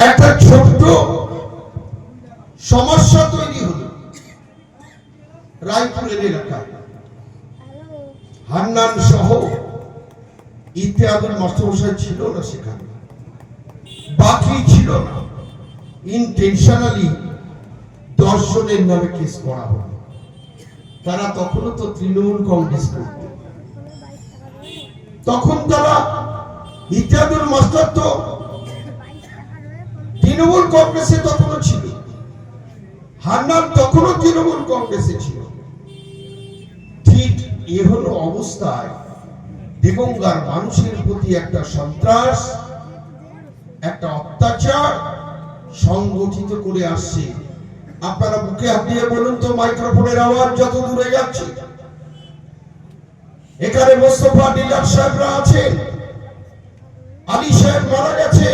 একটা ছোট্ট সমস্যা তৈরি হলো রায়পুরের এলাকায়। হান্নান সহ ইতিহাদুল মাস্টারমশাই ছিল না সেখানে, বাকি ছিল না। ইনটেনশনালি 10 জনের নামে কেস করা হলো। তারা তখনও তো তৃণমূল কংগ্রেস করত। তখন তারা ইতিহাদুল মাস্টার তো তৃণমূল কংগ্রেসে তখনও ছিল, হান্নান তখনও তৃণমূল কংগ্রেসে ছিল। ঠিক এ হলো অবস্থায় দেগঙ্গার মানুষের প্রতি একটা সন্ত্রাস, একটা অত্যাচার সংগঠিত করে আসছে। আপনারা বুকে হাত দিয়ে বলুন তো, মাইক্রোফোনের আওয়াজ যত দূরে যাচ্ছে। এখানে মোস্তফা ডিলার সাহেবরা আছেন, আলী সাহেব মারা গেছে।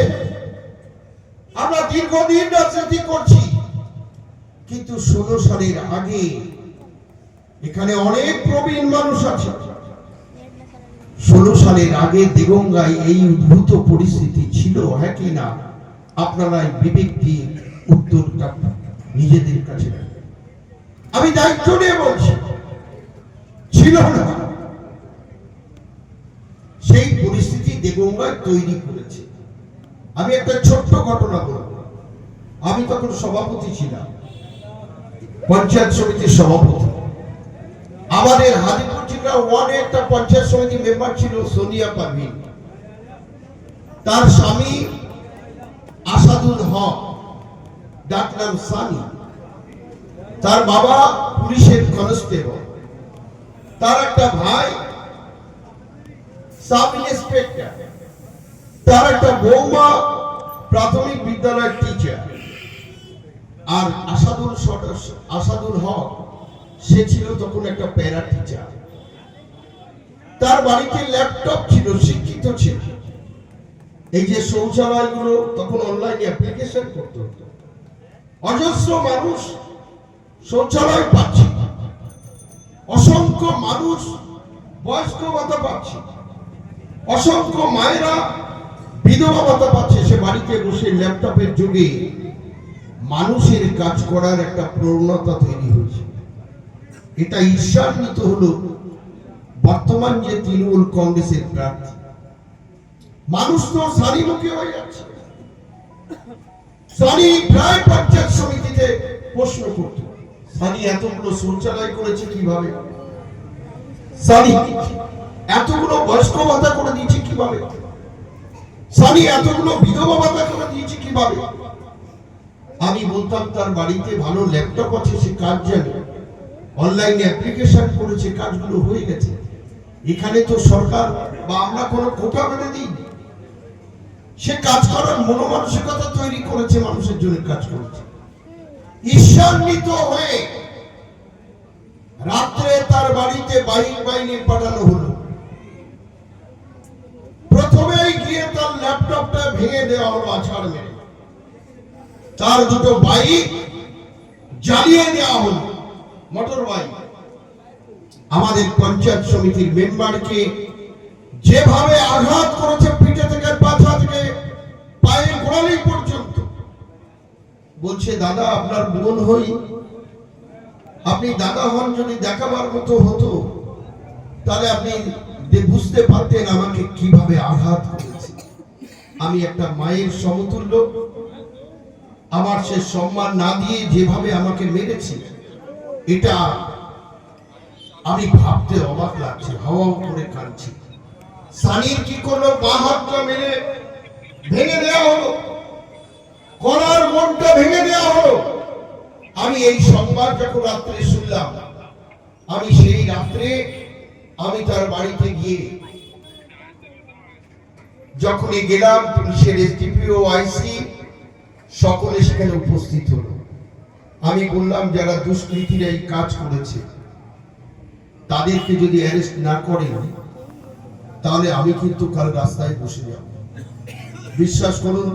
আমরা দীর্ঘদিন রাজনীতি করছি, কিন্তু 16 সালের আগে এখানে অনেক প্রবীণ মানুষ আছে। 16 সালের আগে দেগঙ্গায় এই উদ্ভূত পরিস্থিতি ছিল, হ্যাঁ কি না? আপনারা বিবেক দিয়ে উত্তরটা নিজেদের কাছে রাখবেন। আমি দায়িত্ব নিয়ে বলছি, ছিল না। সেই পরিস্থিতি দেগঙ্গায় তৈরি করেছে। আমি একটা ছোট্ট ঘটনা বলব। আমি তখন সভাপতি ছিলাম, পঞ্চায়েত সমিতির সভাপতি। আমাদের হাজিপুর জেলা ওয়ার্ডে একটা পঞ্চায়েত সমিতি মেম্বার ছিল সোনিয়া পারভিন। তার স্বামী আসাদুল হক, ডাকনাম সানি। তার বাবা পুলিশের কনস্টেবল। তার একটা ভাই সাব ইন্সপেক্টর। তার একটা বৌমা প্রাথমিক বিদ্যালয়ের টিচার। আর আসাদুল হক সে ছিল তখন একটা প্যারা টিচার। তার বাড়িতে ল্যাপটপ ছিল, শিক্ষিত ছিল। এই যে শৌচালয়গুলো তখন অনলাইনে অ্যাপ্লিকেশন করতে হতো। অজস্র মানুষ শৌচালয় পাচ্ছে, অসংখ্য মানুষ বয়স্ক ভাতা পাচ্ছে, অসংখ্য মায়েরা বিধবা ভাতা পাচ্ছে। সে বাড়িতে বসে ল্যাপটপের যুগে মানুষের কাজ করার একটা প্রবণতা তৈরি হয়েছে। এটা ঈর্ষান্বিত হলো বর্তমান যে তৃণমূল কংগ্রেসের প্রার্থী। মানুষ তো সারিমুখী হয়ে যাচ্ছে। সানি প্রায় পঞ্চায়েত সমিতিতে প্রশ্ন করত, সানি এতগুলো শৌচালয় করেছে কিভাবে? সানি এতগুলো বয়স্ক ভাতা করে দিয়েছে কিভাবে? সানি এতগুলো বিধবা ভাতা করে দিয়েছে কিভাবে? আমি বলতাম তার বাড়িতে ভালো ল্যাপটপ আছে, সে কাজ জানে, অনলাইনে অ্যাপ্লিকেশন করেছে, কাজগুলো হয়ে গেছে। এখানে তো সরকার বা আমরা কোনো কোটা বেঁধে দিই, সে কাজ করার মনোমানসিকতা তৈরি করেছে, মানুষের জন্য কাজ করেছে। ঈর্ষান্বিত হয়ে রাত্রে তার বাড়িতে বাইরে পাঠানো হলো। প্রথমেই গিয়ে তার ল্যাপটপটা ভেঙে দেওয়া হলো আছাড় মেরে। তার দুটো বাইক জ্বালিয়ে দেওয়া হলো, মোটর বাইক। আমাদের পঞ্চায়েত সমিতির মেম্বারকে যেভাবে আঘাত করেছে, পিঠে থেকে পাছা থেকে পায়ের গোড়ালি পর্যন্ত। বলছে, দাদা আপনার বোন হই, আপনি দাদা হন, যদি দেখাবার মতো হতো তাহলে আপনি বুঝতে পারতেন আমাকে কিভাবে আঘাত করেছে। আমি একটা মায়ের সমতুল্য, আমার সে সম্মান না দিয়ে যেভাবে আমাকে মেরেছে, এটা আমি ভাবতে অবাক লাগছে। হাওয়া করে কাঁদছি। সানির কি করলো? বাঁ হাতটা মেরে ভেঙে দেওয়া হলো, কলার মনটা ভেঙে দেওয়া হলো। আমি এই সংবাদ যখন রাত্রে শুনলাম, আমি সেই রাত্রে আমি তার বাড়িতে গিয়ে যখনই গেলাম, পুলিশের এসডিপিও, আইসি সকলে সেখানে উপস্থিত হলো। আমি বললাম, যারা দুষ্কৃতীরা এই কাজ করেছে তাদেরকে যদি অ্যারেস্ট না করে তাহলে আমি কিন্তু কাল রাস্তায় বসে যাব। বিশ্বাস করুন,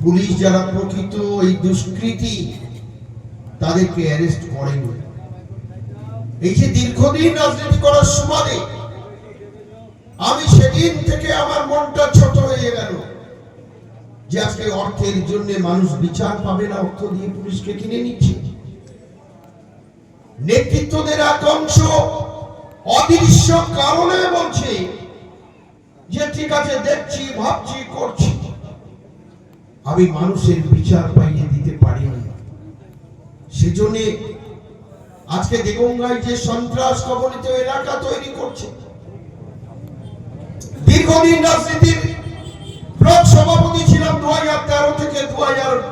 পুলিশ যারা প্রকৃত এই দুষ্কৃতী তাদেরকে অ্যারেস্ট করেনি। এই যে দীর্ঘদিন রাজনীতি করার সুবাদে আমি সেদিন থেকে আমার মনটা ছোট হয়ে গেল। যে আজকে অর্থের জন্য মানুষ বিচার পাবে না, অর্থ দিয়ে পুলিশকে কিনে নিচ্ছে। নেতৃত্বদের এক অংশ অদৃশ্য কারণে বলছে যে ঠিক আছে, দেখছি, ভাবছি, করছি, আমি মানুষের বিচার পাইয়ে দিতে পারিনি। সেজন্য আজকে দেগঙ্গায় যে সন্ত্রাস কবলিত এলাকা তৈরি করছে, দীর্ঘদিন রাজনীতির ব্লক সভাপতি ছিলাম 2013 থেকে 2022